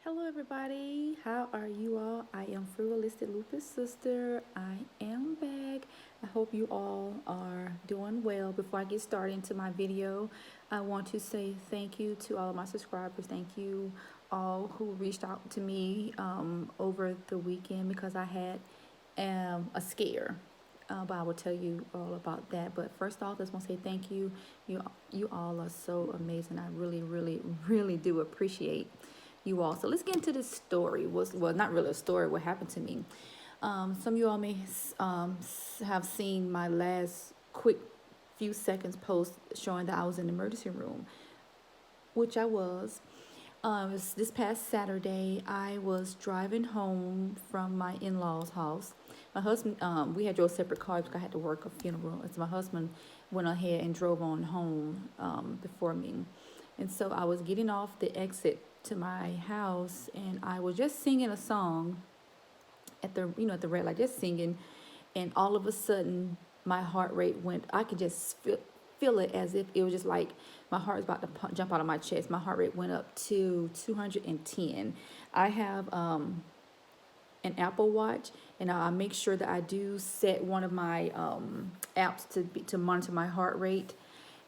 Hello everybody, how are you all? I am Fibrillation Lupus Sister. I am back. I hope you all are doing well. Before I get started into my video, I want to say thank you to all of my subscribers. Thank you all who reached out to me over the weekend because I had a scare. But I will tell you all about that. But first off, I just want to say thank you. You all are so amazing. I really do appreciate you all. So let's get into this story. Well, not really a story. What happened to me? Some of you all may have seen my last quick few seconds post showing that I was in the emergency room, which I was. It was this past Saturday. I was driving home from my in-laws' house. My husband, we had drove separate cars because I had to work a funeral. And so my husband went ahead and drove on home before me. And so I was getting off the exit to my house, and I was just singing a song at the red light, just singing, and all of a sudden my heart rate went. I could just feel it as if it was just like my heart was about to jump out of my chest. My heart rate went up to 210. I have an Apple Watch, and I make sure that I do set one of my apps to monitor my heart rate,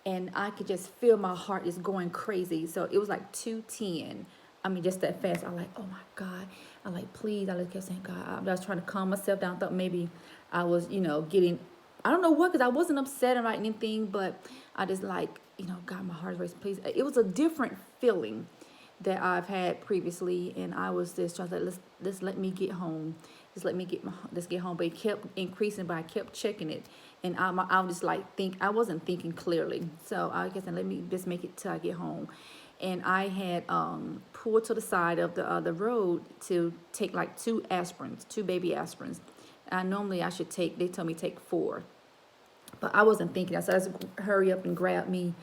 and I could just feel my heart is going crazy. So it was like 210. I mean, just that fast. I'm like, oh my God. I'm like, please. I just kept saying, God. I was trying to calm myself down. I thought maybe I was, getting, I don't know what, because I wasn't upset or anything, but I just like, God, my heart is racing, please. It was a different feeling that I've had previously, and I was just trying to let's let me get home. Let's get home. But it kept increasing, but I kept checking it, and I was just like I wasn't thinking clearly. So I guess let me just make it till I get home, and I had pulled to the side of the road to take like two baby aspirins. Normally I should take. They told me take 4, but I wasn't thinking. So I just hurry up and grab 2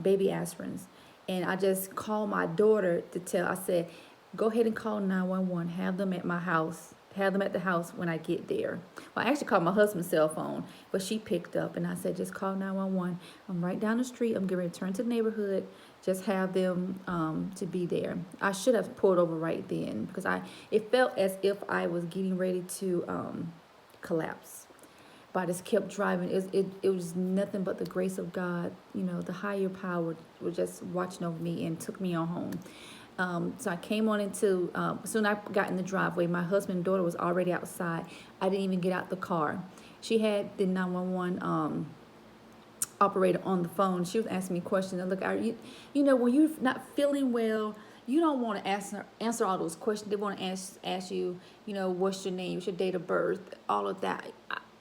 baby aspirins. And I just called my daughter I said, go ahead and call 911. Have them at my house. Have them at the house when I get there. Well, I actually called my husband's cell phone, but she picked up. And I said, just call 911. I'm right down the street. I'm getting ready to turn to the neighborhood. Just have them to be there. I should have pulled over right then because it felt as if I was getting ready to collapse. But I just kept driving. It was nothing but the grace of God. The higher power was just watching over me and took me on home. So I came on into, soon I got in the driveway, my husband and daughter was already outside. I didn't even get out the car. She had the 911 operator on the phone. She was asking me questions. Look, are you, when you're not feeling well, you don't want to answer all those questions. They want to ask you, what's your name, what's your date of birth, all of that.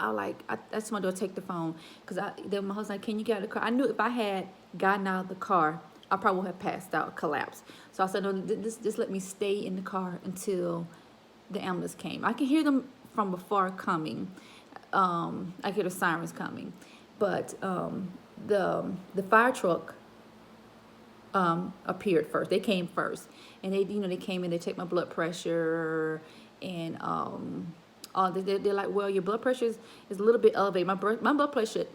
I that's my daughter take the phone because then my husband like, can you get out of the car? I knew if I had gotten out of the car, I probably would have passed out, collapsed. So I said, no, just let me stay in the car until the ambulance came. I can hear them from afar coming. I hear the sirens coming, but the fire truck appeared first. They came first, and they came in. They checked my blood pressure, and they're like, well, your blood pressure is a little bit elevated. My blood pressure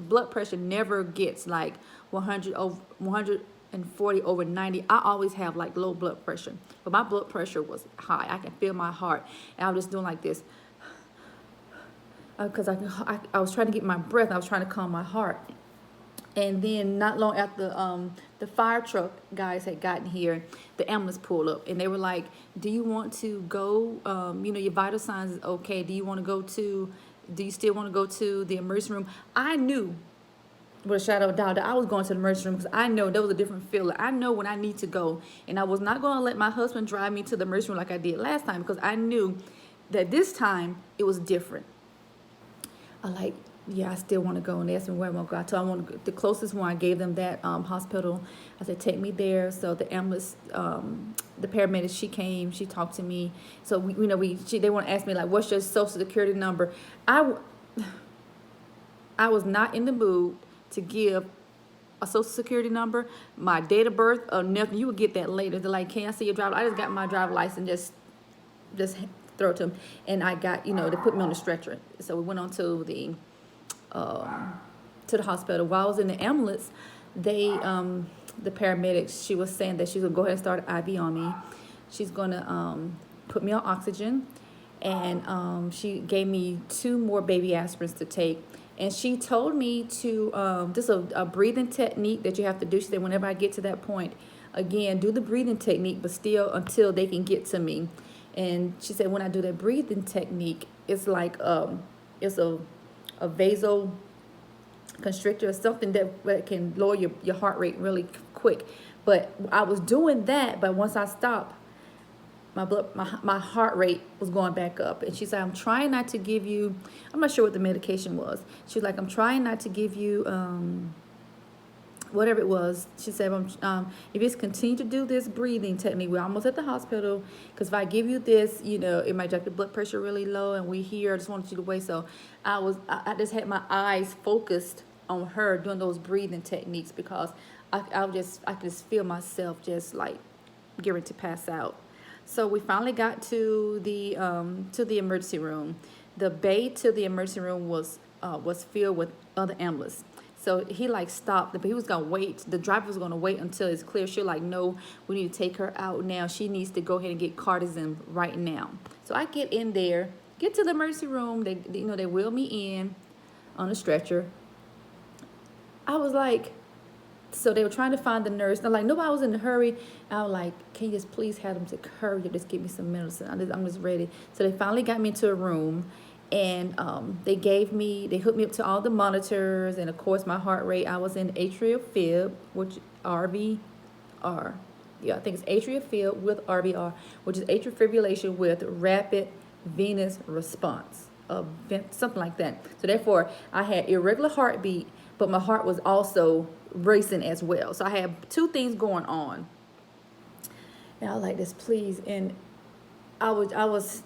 never gets like 140 over 90. I always have like low blood pressure, but my blood pressure was high. I can feel my heart, and I was just doing like this because I was trying to get my breath. I was trying to calm my heart. And then not long after the fire truck guys had gotten here, the ambulance pulled up, and they were like, do you want to go, your vital signs is okay. Do you still want to go to the emergency room? I knew with a shadow of a doubt that I was going to the emergency room because I know there was a different feeling. I know when I need to go, and I was not going to let my husband drive me to the emergency room like I did last time because I knew that this time it was different. I still want to go. And they asked me where I'm going to go. I told them I want to go. The closest one, I gave them that hospital. I said, take me there. So the ambulance, the paramedic, she came, she talked to me. So, they want to ask me, like, what's your social security number? I was not in the mood to give a social security number, my date of birth, or nothing. You would get that later. They're like, can I see your driver? I just got my driver license, just throw it to them. And I got, they put me on the stretcher. So we went on to the hospital. While I was in the ambulance, they the paramedics, she was saying that she's gonna go ahead and start an IV on me. She's gonna put me on oxygen, and she gave me 2 more baby aspirins to take. And she told me to this is a breathing technique that you have to do. She said whenever I get to that point, again, do the breathing technique, but still until they can get to me. And she said when I do that breathing technique, it's like it's a vaso constrictor or something that can lower your heart rate really quick. But I was doing that, but once I stopped, my heart rate was going back up. And she said, I'm trying not to give you, I'm not sure what the medication was. She was like, I'm trying not to give you whatever it was. She said, if you continue to do this breathing technique, we're almost at the hospital, because if I give you this, you know, it might drive your blood pressure really low, and we here, I just wanted you to wait. So I just had my eyes focused on her doing those breathing techniques, because I could just feel myself just like getting to pass out. So we finally got to the emergency room. The bay to the emergency room was filled with other ambulances. So he like stopped, but he was gonna wait. The driver was gonna wait until it's clear. She's like, no, we need to take her out now. She needs to go ahead and get Cardizem right now. So I get in there, get to the emergency room. They wheel me in on a stretcher. I was like, so they were trying to find the nurse. They're like, nobody was in a hurry. I was like, can you just please have them to hurry up, just give me some medicine. I'm just ready. So they finally got me into a room, and they hooked me up to all the monitors, and of course my heart rate. I was in atrial fib, which RVR. Yeah, I think it's atrial fib with RVR, which is atrial fibrillation with rapid venous response, something like that. So therefore, I had irregular heartbeat, but my heart was also racing as well. So I had 2 things going on. And I was like, this, please. And I was,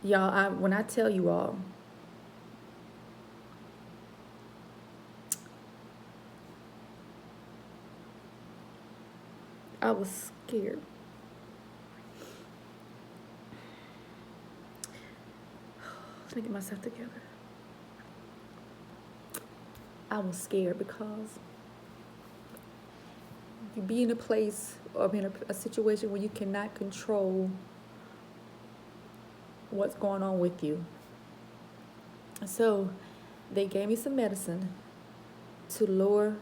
y'all, when I tell you all, I was scared. Let me get myself together. I was scared because you be in a place or in a situation where you cannot control what's going on with you. So they gave me some medicine to lower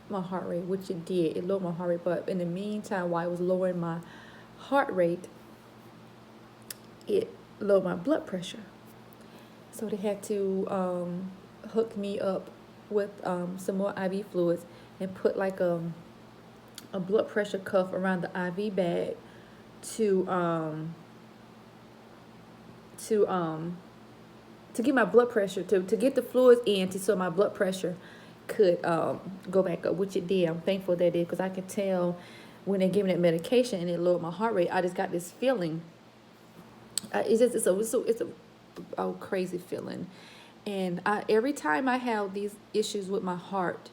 my heart rate, which it did. It lowered my heart rate, but in the meantime, while it was lowering my heart rate, it lowered my blood pressure. So they had to hook me up with some more IV fluids and put like a blood pressure cuff around the IV bag to get my blood pressure, to get the fluids in, so my blood pressure could go back up, which it did. I'm thankful that it did, because I could tell when they gave me that medication and it lowered my heart rate. I just got this feeling. It's a crazy feeling. And every time I have these issues with my heart,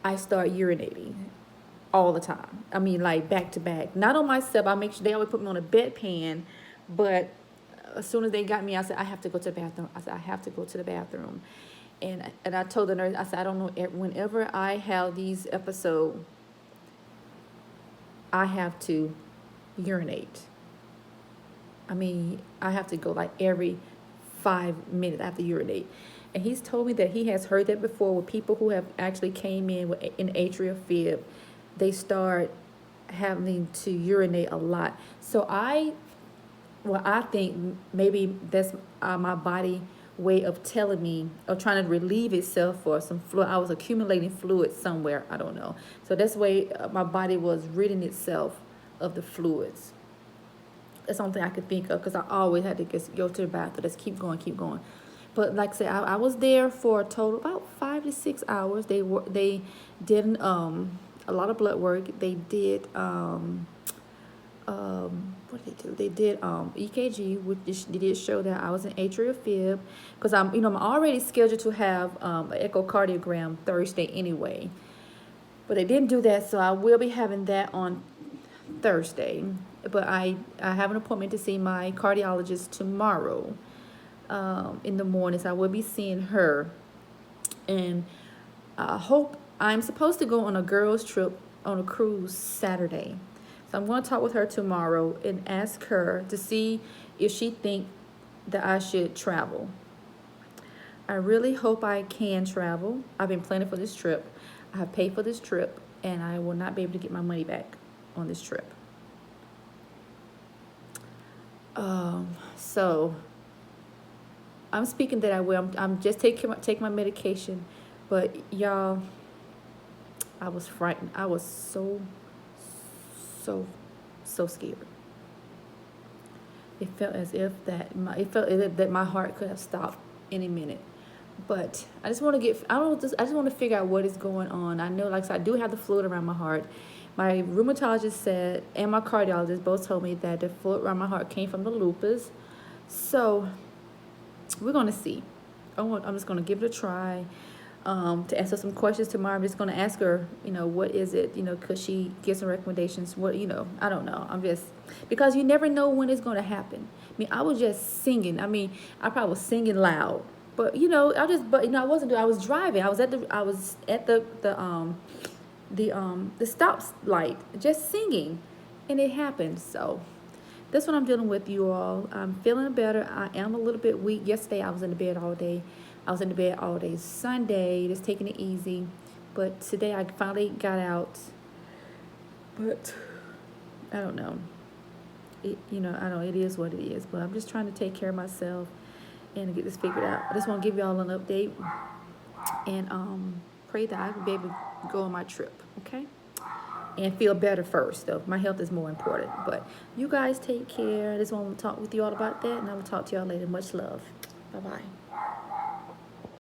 I start urinating all the time. I mean, like back to back. Not on myself. I make sure they always put me on a bedpan, but as soon as they got me, I said, I have to go to the bathroom. I said, I have to go to the bathroom. And I told the nurse, I said, I don't know, whenever I have these episodes, I have to urinate. I mean, I have to go like every 5 minutes. I have to urinate. And he's told me that he has heard that before with people who have actually came in with an atrial fib. They start having to urinate a lot. So I think maybe that's my body way of telling me, or trying to relieve itself for some fluid. I was accumulating fluid somewhere, I don't know. So that's the way my body was ridding itself of the fluids. That's something I could think of, because I always had to just go to the bathroom. Just keep going. But like I said, I was there for a total about 5 to 6 hours. They did a lot of blood work. They did what did they do? They did EKG, which they did show that I was in atrial fib, because I'm already scheduled to have an echocardiogram Thursday anyway. But they didn't do that, so I will be having that on Thursday. But I have an appointment to see my cardiologist tomorrow in the morning, so I will be seeing her. And I hope I'm supposed to go on a girls trip on a cruise Saturday. So I'm going to talk with her tomorrow and ask her to see if she think that I should travel. I really hope I can travel. I've been planning for this trip. I have paid for this trip, and I will not be able to get my money back on this trip. So I'm speaking that I will. I'm just taking my medication, but y'all, I was frightened. I was so scared. It felt as if that my heart could have stopped any minute. But I just want to I just want to figure out what is going on. I know, like I said, I do have the fluid around my heart. My rheumatologist said, and my cardiologist both told me that the fluid around my heart came from the lupus. So we're gonna see. I'm just gonna give it a try. To answer some questions tomorrow, I'm just gonna ask her, what is it? Could she give some recommendations? What, I don't know. I'm just, because you never know when it's gonna happen. I mean, I was just singing. I mean, I probably was singing loud, but I wasn't. I was driving. I was at the stop light, just singing, and it happened. So that's what I'm dealing with, you all. I'm feeling better. I am a little bit weak. Yesterday I was in the bed all day. Sunday, just taking it easy. But today I finally got out. But I don't know. It is what it is. But I'm just trying to take care of myself and get this figured out. I just want to give y'all an update and pray that I can be able to go on my trip, okay? And feel better first, though. My health is more important. But you guys take care. I just want to talk with you all about that, and I will talk to y'all later. Much love. Bye-bye.